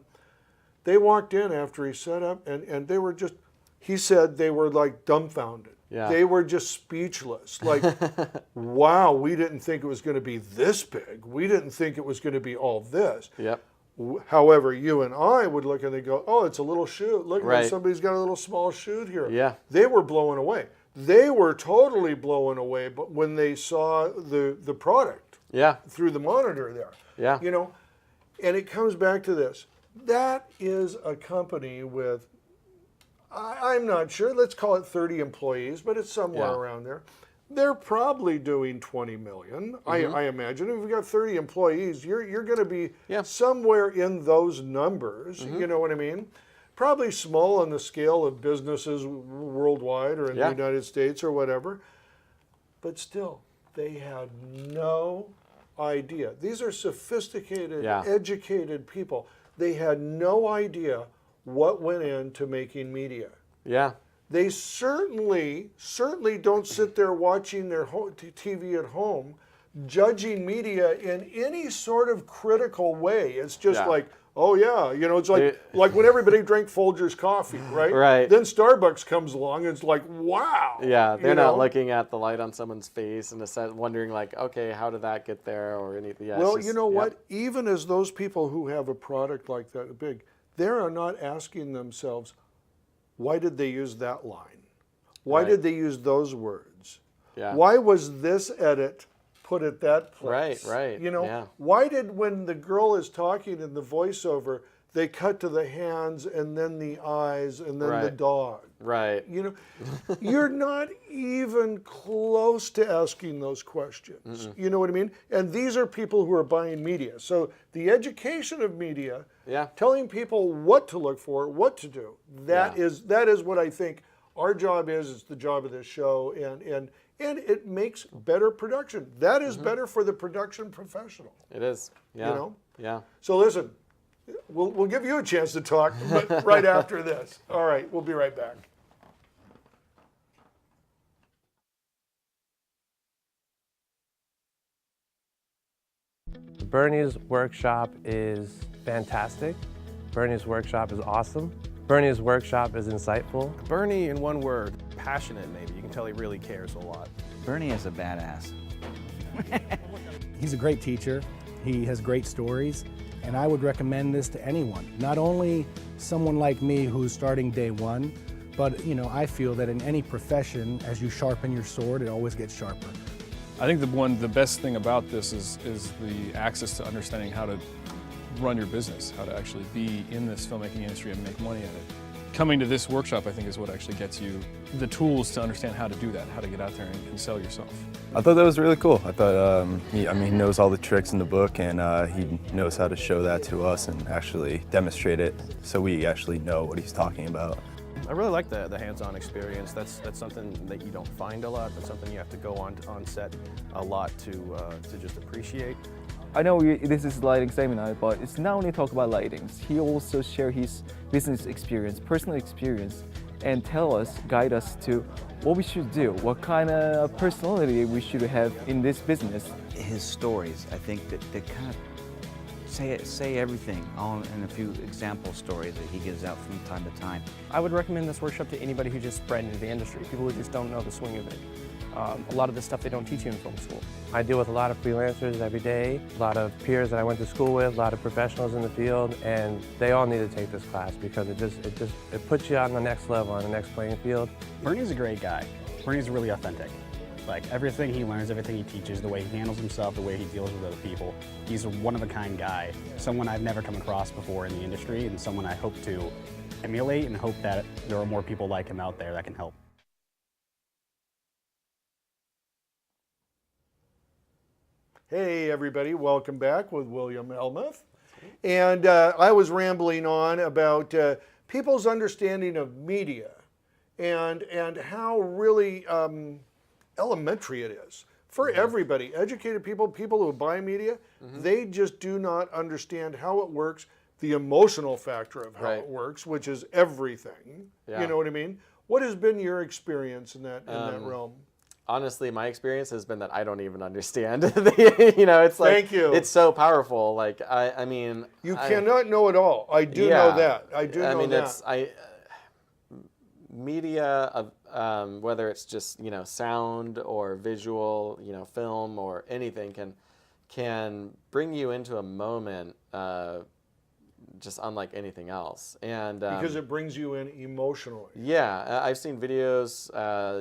they walked in after he set up, and they were just, he said they were like dumbfounded. Yeah. They were just speechless. Like, wow, we didn't think it was going to be this big. We didn't think it was going to be all this. Yep. However, you and I would look and they go, oh, it's a little shoot. Look, Right. somebody's got a little small shoot here. Yeah. They were blown away. They were totally blown away, but when they saw the product Yeah. through the monitor there, Yeah. and it comes back to this. That is a company with, I'm not sure, let's call it 30 employees, but it's somewhere around there. They're probably doing 20 million. I imagine if you've got 30 employees, you're going to be somewhere in those numbers. You know what I mean? Probably small on the scale of businesses worldwide or in the United States or whatever. But still, they had no idea. These are sophisticated, educated people. They had no idea what went into making media. Yeah. They certainly don't sit there watching their TV at home, judging media in any sort of critical way. It's just like, Oh yeah, it's like when everybody drank Folgers coffee, right? Right. Then Starbucks comes along and it's like, wow. Yeah, they're you not know? looking at the light on someone's face and wondering like, okay, how did that get there or anything. Yeah, Well, it's you just, know yeah. what? Even as those people who have a product like that big, they are not asking themselves, why did they use that line? Why Right. did they use those words? Yeah. Why was this edit put at that place? Right, yeah. Why did when the girl is talking in the voiceover, they cut to the hands and then the eyes and then the Right. dog? Right. You're not even close to asking those questions. You know what I mean? And these are people who are buying media. So the education of media, Yeah. telling people what to look for, what to do, that Yeah. is what I think our job is. It's the job of this show, and it makes better production. That is better for the production professional. It is. Yeah. Yeah. So listen, we'll give you a chance to talk, but right after this. All right, we'll be right back. Burnie's workshop is fantastic. Burnie's workshop is awesome. Burnie's workshop is insightful. Burnie, in one word, passionate maybe. You can tell he really cares a lot. Burnie is a badass. He's a great teacher. He has great stories, and I would recommend this to anyone. Not only someone like me who's starting day one, but I feel that in any profession, as you sharpen your sword, it always gets sharper. I think the best thing about this is the access to understanding how to run your business, how to actually be in this filmmaking industry and make money at it. Coming to this workshop, I think, is what actually gets you the tools to understand how to do that, how to get out there and sell yourself. I thought that was really cool. I thought, he knows all the tricks in the book, and he knows how to show that to us and actually demonstrate it so we actually know what he's talking about. I really like the hands-on experience. That's something that you don't find a lot. That's something you have to go on set a lot to just appreciate. I know this is lighting seminar, but it's not only talk about lightings. He also share his business experience, personal experience, and guide us to what we should do, what kind of personality we should have in this business. His stories, I think that kind of say everything in a few example stories that he gives out from time to time. I would recommend this workshop to anybody who just spread into the industry, people who just don't know the swing of it. A lot of the stuff they don't teach you in film school. I deal with a lot of freelancers every day, a lot of peers that I went to school with, a lot of professionals in the field, and they all need to take this class because it puts you on the next level, on the next playing field. Burnie's a great guy. Burnie's really authentic. Like everything he learns, everything he teaches, the way he handles himself, the way he deals with other people, he's a one-of-a-kind guy. Someone I've never come across before in the industry, and someone I hope to emulate and hope that there are more people like him out there that can help. Hey everybody, welcome back with William Hellmuth. And I was rambling on about people's understanding of media and how really elementary it is for everybody. Educated people, people who buy media, they just do not understand how it works, the emotional factor of how it works, which is everything. Yeah. You know what I mean? What has been your experience in that realm? Honestly, my experience has been that I don't even understand. It's like, Thank you. It's so powerful. Like, I mean, You cannot know it all. I do know that. I do know that. Media, whether it's just sound or visual, film or anything, can bring you into a moment just unlike anything else. And because it brings you in emotionally. Yeah, I've seen videos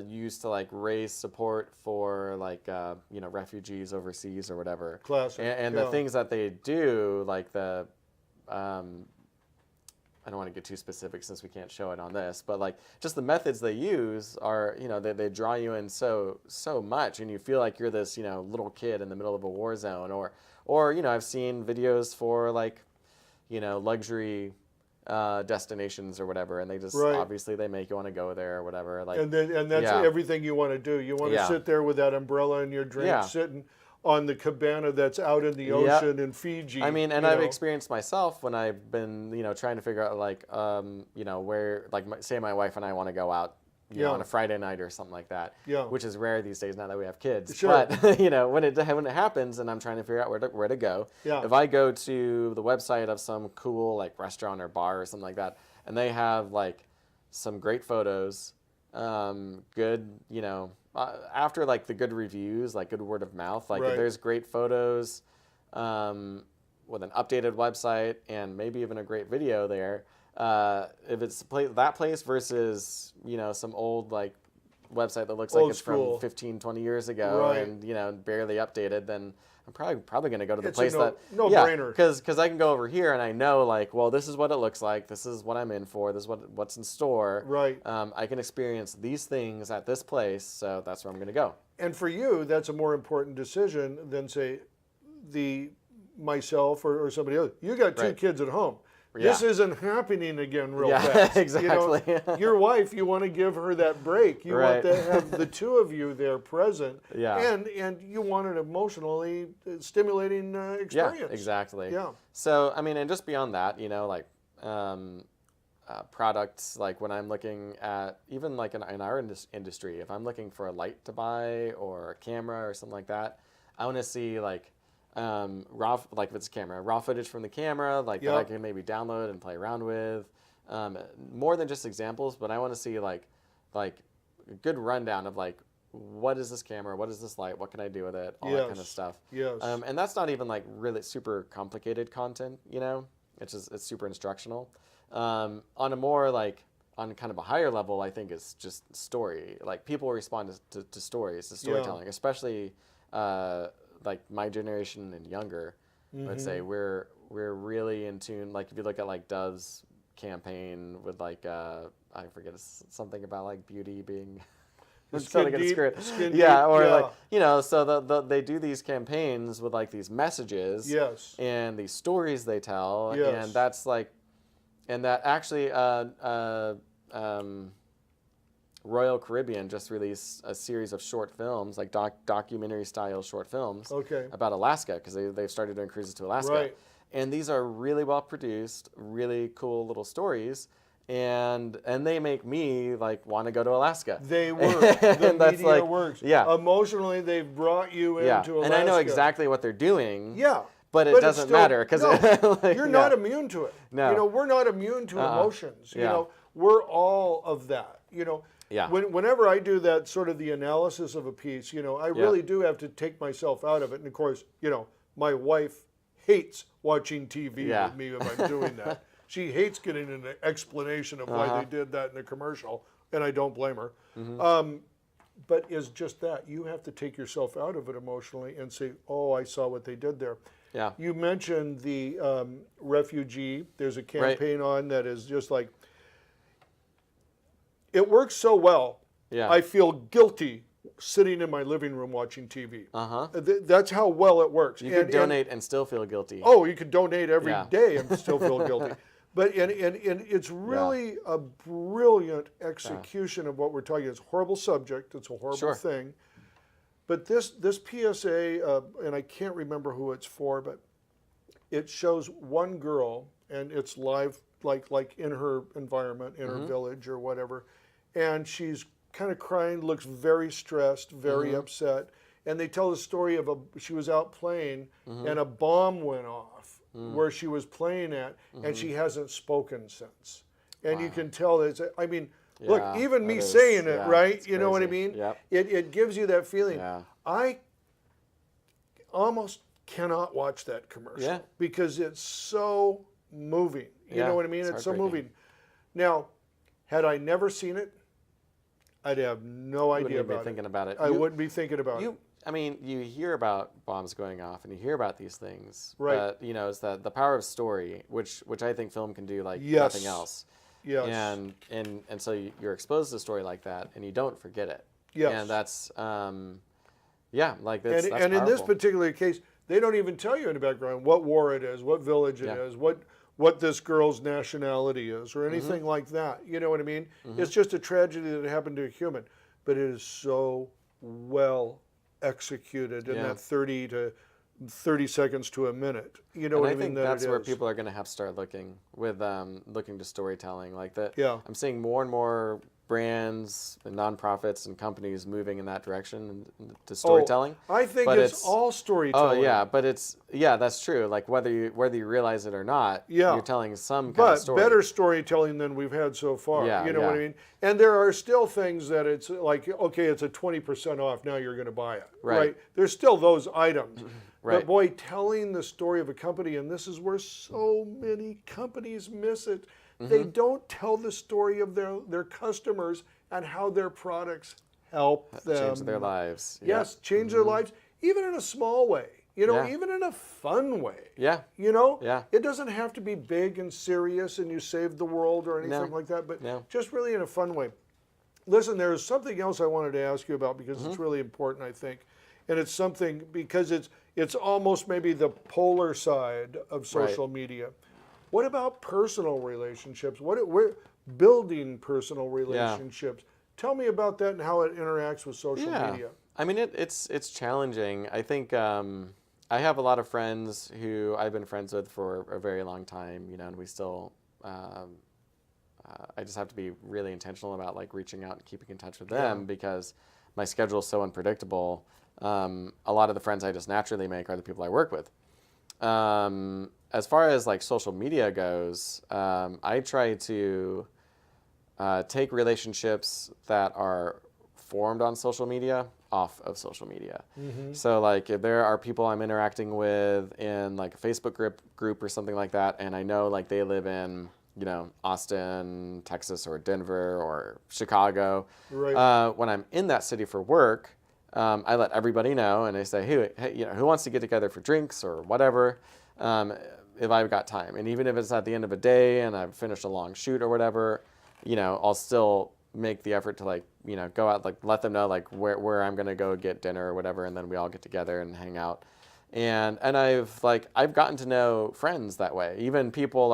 used to like raise support for like refugees overseas or whatever. Classic. And the things that they do, like the I don't want to get too specific since we can't show it on this, but like just the methods they use are, they draw you in so much, and you feel like you're this, little kid in the middle of a war zone, or I've seen videos for like, luxury destinations or whatever, and they just obviously they make you want to go there or whatever. Like, and that's everything you want to do. You want to sit there with that umbrella and your drink, sitting on the cabana that's out in the ocean in Fiji. I mean, and I've experienced myself when I've been, trying to figure out like, where, like, say my wife and I want to go out know, on a Friday night or something like that. Yeah. Which is rare these days now that we have kids. Sure. But you know, when it happens and I'm trying to figure out where to go, Yeah. if I go to the website of some cool like restaurant or bar or something like that, and they have like some great photos, good, you know, after like the good reviews, like good word of mouth, like if there's great photos, with an updated website and maybe even a great video there, if it's that place versus, you know, some old like website that looks like it's from 15, 20 years ago and, you know, barely updated, then I'm probably going to go to the place no-brainer. Because I can go over here and I know like, well, this is what it looks like. This is what I'm in for. This is what's in store. Right. I can experience these things at this place, so that's where I'm going to go. And for you, that's a more important decision than say myself or somebody else. You got two kids at home. This isn't happening again real fast. Exactly. You know, your wife, you want to give her that break. You want to have the two of you there present. And you want an emotionally stimulating experience. Yeah, exactly. Yeah. So, I mean, and just beyond that, you know, like products, like when I'm looking at, even like in our industry, if I'm looking for a light to buy or a camera or something like that, I want to see like, like if it's a camera, raw footage from the camera, like that I can maybe download and play around with. More than just examples, but I want to see like a good rundown of like, what is this camera? What is this light? What can I do with it? All that kind of stuff. Yes. And that's not even like really super complicated content, you know? It's super instructional. On a more like, on kind of a higher level, I think it's just story. Like people respond to stories, to storytelling, especially like my generation and younger. I'd say we're really in tune. Like if you look at like Dove's campaign with like I forget, it's something about like beauty being skin deep, like, you know, so they do these campaigns with like these messages and these stories they tell, and that's like, and that actually Royal Caribbean just released a series of short films, like documentary style short films about Alaska, because they've started doing cruises to Alaska. And these are really well produced, really cool little stories, and they make me like want to go to Alaska. They work. The media like, works. Yeah. Emotionally, they've brought you into Alaska. And I know exactly what they're doing. Yeah. But it doesn't matter because like, you're not immune to it. No. You know, we're not immune to emotions. You know, we're all of that. You know. Yeah. Whenever I do that sort of the analysis of a piece, you know, I really do have to take myself out of it. And of course, you know, my wife hates watching TV with me if I'm doing that. She hates getting an explanation of why they did that in a commercial, and I don't blame her. But it's just that. You have to take yourself out of it emotionally and say, oh, I saw what they did there. Yeah. You mentioned the refugee. There's a campaign on that is just like, it works so well. Yeah. I feel guilty sitting in my living room watching TV. That's how well it works. You could donate and still feel guilty. Oh, you could donate every day and still feel guilty. But and it's really a brilliant execution of what we're talking about. It's a horrible subject. It's a horrible thing. But this PSA, and I can't remember who it's for, but it shows one girl, and it's live, like in her environment, in her village or whatever, and she's kind of crying, looks very stressed, very upset, and they tell the story of she was out playing and a bomb went off where she was playing at, and she hasn't spoken since. And you can tell that, I mean, look, even me saying it, right? You know what I mean? Yep. It gives you that feeling. Yeah. I almost cannot watch that commercial because it's so moving. You know what I mean? It's so moving. Now, had I never seen it, I'd have no idea about it. Thinking about it. I wouldn't be thinking about it. I mean, you hear about bombs going off and you hear about these things, right? But you know, it's the power of story, which I think film can do like nothing else. Yes. And so you're exposed to a story like that, and you don't forget it. Yes. And that's like that's and in this particular case, they don't even tell you in the background what war it is, what village it is, what this girl's nationality is, or anything like that. You know what I mean? It's just a tragedy that happened to a human, but it is so well executed in that 30 seconds to a minute. You know what I mean? I think that's where people are going to have to start looking with looking to storytelling like that. Yeah. I'm seeing more and more brands and nonprofits and companies moving in that direction to storytelling. I think but it's all storytelling. Oh yeah, but that's true. Like whether you realize it or not, you're telling some kind of story. But better storytelling than we've had so far. Yeah, you know what I mean? And there are still things that it's like, okay, it's a 20% off, now you're going to buy it. Right. There's still those items. Right. But boy, telling the story of a company, and this is where so many companies miss it. They don't tell the story of their customers and how their products help them. Change their lives. Yes, change their lives, even in a small way. Even in a fun way. Yeah. Yeah. It doesn't have to be big and serious and you save the world or anything like that, but just really in a fun way. Listen, there's something else I wanted to ask you about because it's really important, I think. And it's something because it's almost maybe the polar side of social media. What about personal relationships? We're building personal relationships. Tell me about that and how it interacts with social media. I mean, it's challenging. I think I have a lot of friends who I've been friends with for a very long time, and we still, I just have to be really intentional about like reaching out and keeping in touch with them because my schedule is so unpredictable. A lot of the friends I just naturally make are the people I work with. As far as like social media goes, I try to take relationships that are formed on social media off of social media. So like if there are people I'm interacting with in like a Facebook group or something like that, and I know like they live in, Austin, Texas, or Denver, or Chicago. Right. When I'm in that city for work, I let everybody know, and I say, hey, who wants to get together for drinks or whatever, if I've got time. And even if it's at the end of a day and I've finished a long shoot or whatever, I'll still make the effort to like, go out, like let them know like where I'm gonna go get dinner or whatever, and then we all get together and hang out. And I've gotten to know friends that way. Even people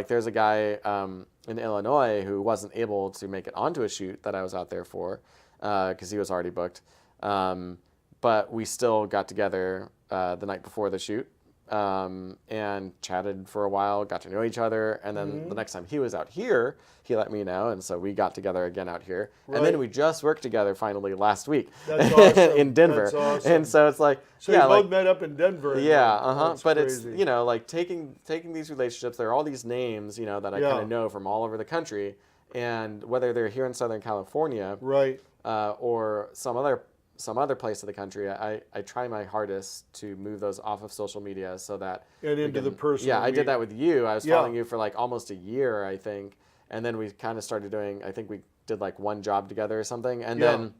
there's a guy in Illinois who wasn't able to make it onto a shoot that I was out there for because he was already booked. But we still got together the night before the shoot and chatted for a while, got to know each other. And then the next time he was out here, he let me know. And so we got together again out here. Right. And then we just worked together finally last week. That's awesome. In Denver. That's awesome. And so it's like, so you both met up in Denver. Yeah, but crazy. It's, like taking these relationships, there are all these names, that I kind of know from all over the country. And whether they're here in Southern California, right, or some other place of the country, I try my hardest to move those off of social media so that and into the personal. Yeah, I did that with you. I was following you for like almost a year, I think, and then we kind of started doing. I think we did like one job together or something, and then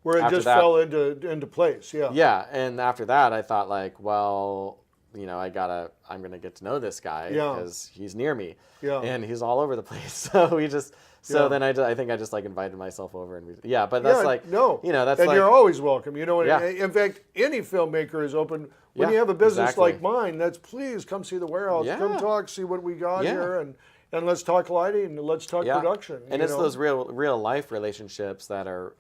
where it just fell into place. Yeah. Yeah, and after that, I thought like, well, I'm gonna get to know this guy because he's near me, and he's all over the place. So we just. So then I think I just like invited myself over and but that's that's and like, you're always welcome. In fact, any filmmaker is open when you have a business like mine. That's please come see the warehouse, come talk, see what we got here, and let's talk lighting and let's talk production. And it's those real life relationships that are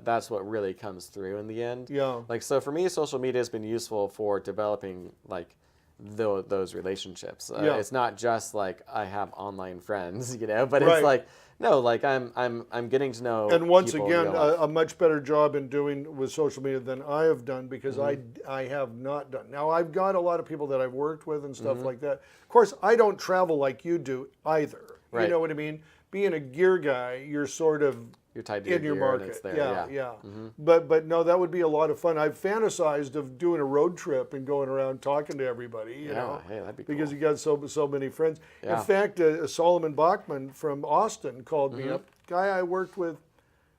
that's what really comes through in the end. Yeah. Like so for me, social media has been useful for developing like those relationships. It's not just like I have online friends, but it's like. No, like I'm getting to know. And once again, a much better job in doing with social media than I have done because I have not done. Now I've got a lot of people that I've worked with and stuff like that. Of course, I don't travel like you do either. Right. You know what I mean? Being a gear guy, you're sort of tied to in your gear market. And it's there. Yeah. But no, that would be a lot of fun. I've fantasized of doing a road trip and going around talking to everybody. You know, hey, that'd be cool. because you got so many friends. Yeah. In fact, Solomon Bachman from Austin called me up. Guy I worked with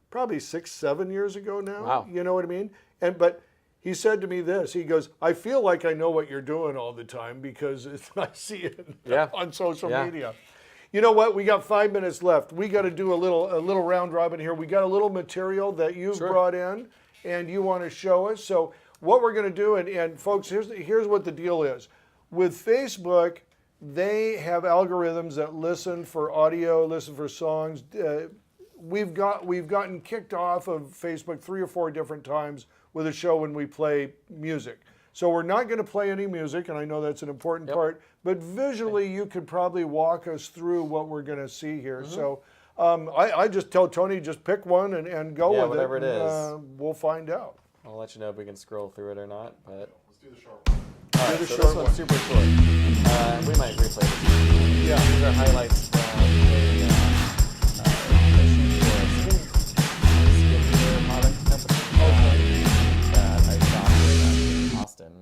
probably 6-7 years ago now. Wow. You know what I mean? But he said to me this. He goes, "I feel like I know what you're doing all the time because I see it on social media." You know what? We got 5 minutes left. We got to do a little round robin here. We got a little material that you've brought in, and you want to show us. So what we're going to do, and folks, here's what the deal is. With Facebook, they have algorithms that listen for audio, listen for songs. We've gotten kicked off of Facebook 3 or 4 different times with a show when we play music. So we're not going to play any music, and I know that's an important part, but visually you could probably walk us through what we're going to see here. So I just tell Tony, just pick one and go Yeah, with whatever it. it is. We'll find out. I'll let you know if we can scroll through it or not. But Let's do the short one. all right, the so short this one's one. super short. We might replay this. Yeah. These are highlights from skincare product company that I shot with Austin.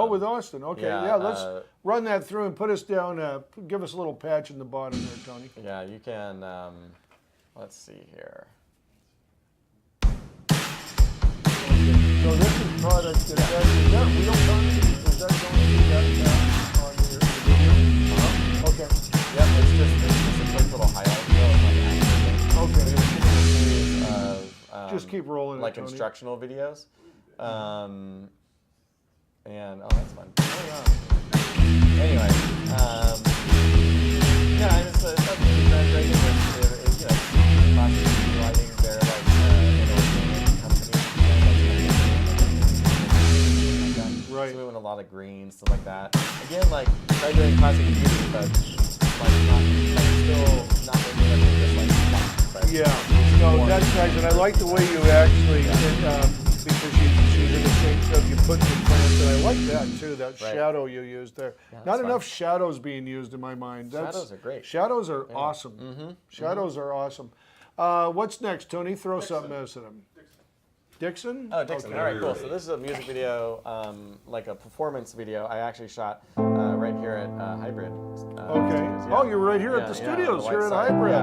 With Austin. Okay. yeah, Let's run that through and put us down. Give us a little patch in the bottom there, Tony. Yeah, you can. Let's see here. So this is product that is that real Tony? Is that going to be that on your video? Okay. Yep, it's just a quick little highlight reel. Okay. We were shooting a series of Just keep rolling it, like Tony. instructional videos. And that's fun. Anyway, yeah, and it's something really great. It's you know, classic lighting. They're like an organic company. Right. So we went a lot of green, stuff like that. Again, like try doing classic beauty, but like still not making everything just like white. Yeah. No, that's nice, and I like the way you actually because she's in the same stuff you put in the plants, and I like that too. That shadow you used there. Not enough shadows being used in my mind. Shadows are great. Shadows are awesome. Shadows are awesome. What's next, Tony? Throw something else at him. Dixon? Oh, Dixon. Okay. All right, cool. So this is a music video, like a performance video. I actually shot right here at Hybrid. Okay. Studios, Oh, you're right here at the studios here at Hybrid.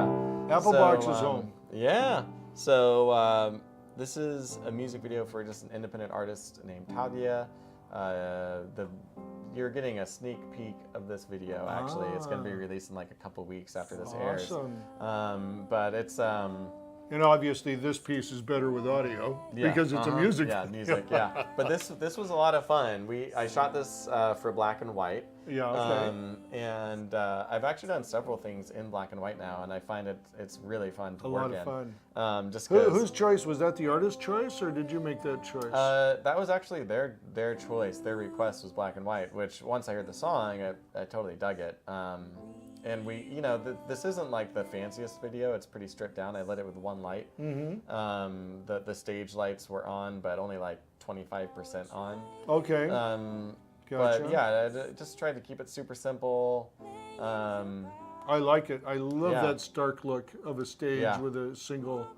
Applebox is home. Yeah. So this is a music video for just an independent artist named Tadia. You're getting a sneak peek of this video. Actually, it's going to be released in like a couple weeks after this airs. But it's. And obviously, this piece is better with audio because it's a music. Yeah, music. Yeah, but this was a lot of fun. I shot this for black and white. Yeah. Okay. And I've actually done several things in black and white now, and I find it's really fun to work in. A lot of fun. Just whose choice was that? The artist's choice, or did you make that choice? That was actually their choice. Their request was black and white. Which once I heard the song, I totally dug it. And we, you know, this isn't like the fanciest video. It's pretty stripped down. I lit it with one light. The stage lights were on, but only like 25% on. Okay. Gotcha. But yeah, I just tried to keep it super simple. I like it. I love that stark look of a stage with a single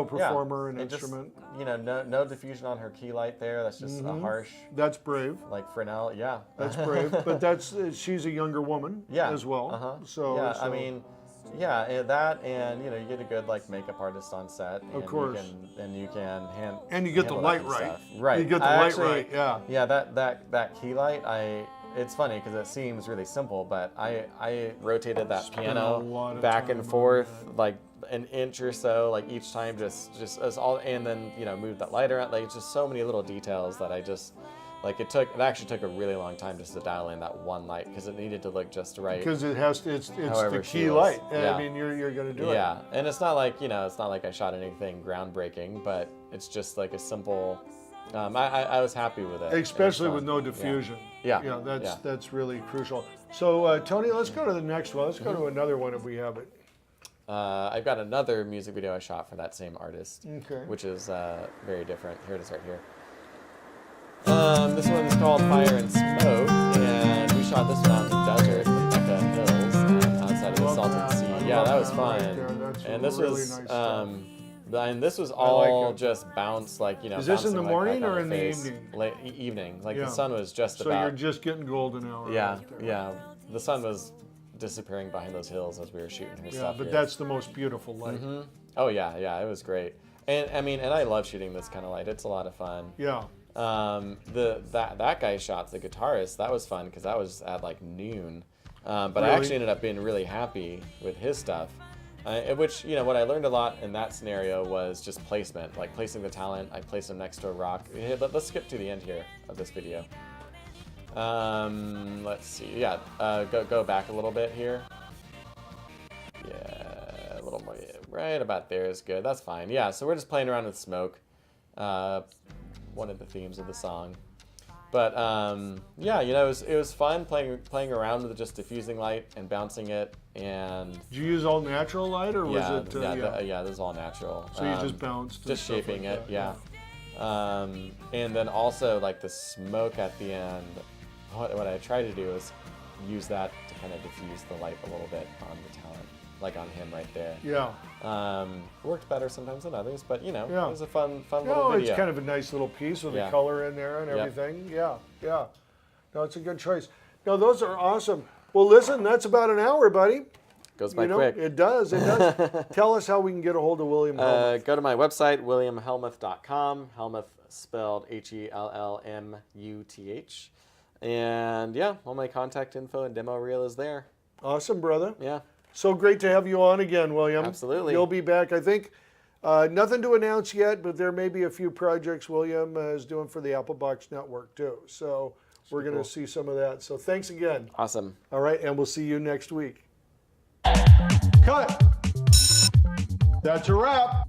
performer and instrument. Just, you know, no diffusion on her key light there. That's just a harsh. That's brave. Like Fresnel, yeah. That's brave. But she's a younger woman as well. So yeah, I mean, yeah, and that, and you know, you get a good like makeup artist on set. Of course. You can and you get the light right. Stuff. Right. You get the light right. Yeah. Yeah. That key light, it's funny because it seems really simple, but I rotated that piano back and forth like an inch or so, like each time, just as all, and then you know move that light around. Like it's just so many little details that I just like. It actually took a really long time just to dial in that one light because it needed to look just right. Because it's the key light. I mean, you're gonna do it. Yeah, and it's not like I shot anything groundbreaking, but it's just like a simple. I was happy with it. Especially with no diffusion. Yeah. That's really crucial. So Tony, let's go to the next one. Let's go to another one if we have it. I've got another music video I shot for that same artist, which is very different. Here it is right here. This one's called Fire and Smoke, and we shot this one out in the desert, in the Mecca Hills, outside of the Salton Sea. Yeah, that was fun. And this was and this was all just bounce, like, you know. Is this in the morning or in the evening? Late evening. Like the sun was just about. So you're just getting golden hour. Yeah, yeah. The sun was disappearing behind those hills as we were shooting her stuff. But that's the most beautiful light. Oh yeah, it was great. And I mean, and I love shooting this kind of light. It's a lot of fun. Yeah. That guy shot, the guitarist. That was fun because that was at like noon. But I actually ended up being really happy with his stuff. Which, you know, what I learned a lot in that scenario was just placement, like placing the talent. I placed him next to a rock. But let's skip to the end here of this video. Let's see. Yeah, go back a little bit here. Yeah, a little more. Yeah, right about there is good. That's fine. Yeah, so we're just playing around with smoke. One of the themes of the song. But yeah, you know, it was fun playing around with just diffusing light and bouncing it. And Did you use all natural light, or was yeah, it? yeah, this is all natural. So you just bounced. and just stuff shaping like it, that, yeah. And then also like the smoke at the end. What I try to do is use that to kind of diffuse the light a little bit on the talent, like on him right there. Yeah. Worked better sometimes than others, but you know, Yeah. it was a fun little No, video. it's kind of a nice little piece with the Yeah. color in there and Yep. everything. Yeah, yeah. No, it's a good choice. No, those are awesome. Well, listen, that's about an hour, buddy. Goes by You know, quick. it does. It does. Tell us how we can get a hold of William Hellmuth. Go to my website, williamhellmuth.com. Hellmuth spelled Hellmuth. And yeah, all my contact info and demo reel is there. Awesome, brother. Yeah. So great to have you on again, William. Absolutely. You'll be back. I think nothing to announce yet, but there may be a few projects William is doing for the Applebox network too. So we're going to see some of that. So thanks again. Awesome. All right, and we'll see you next week. Cut. That's a wrap.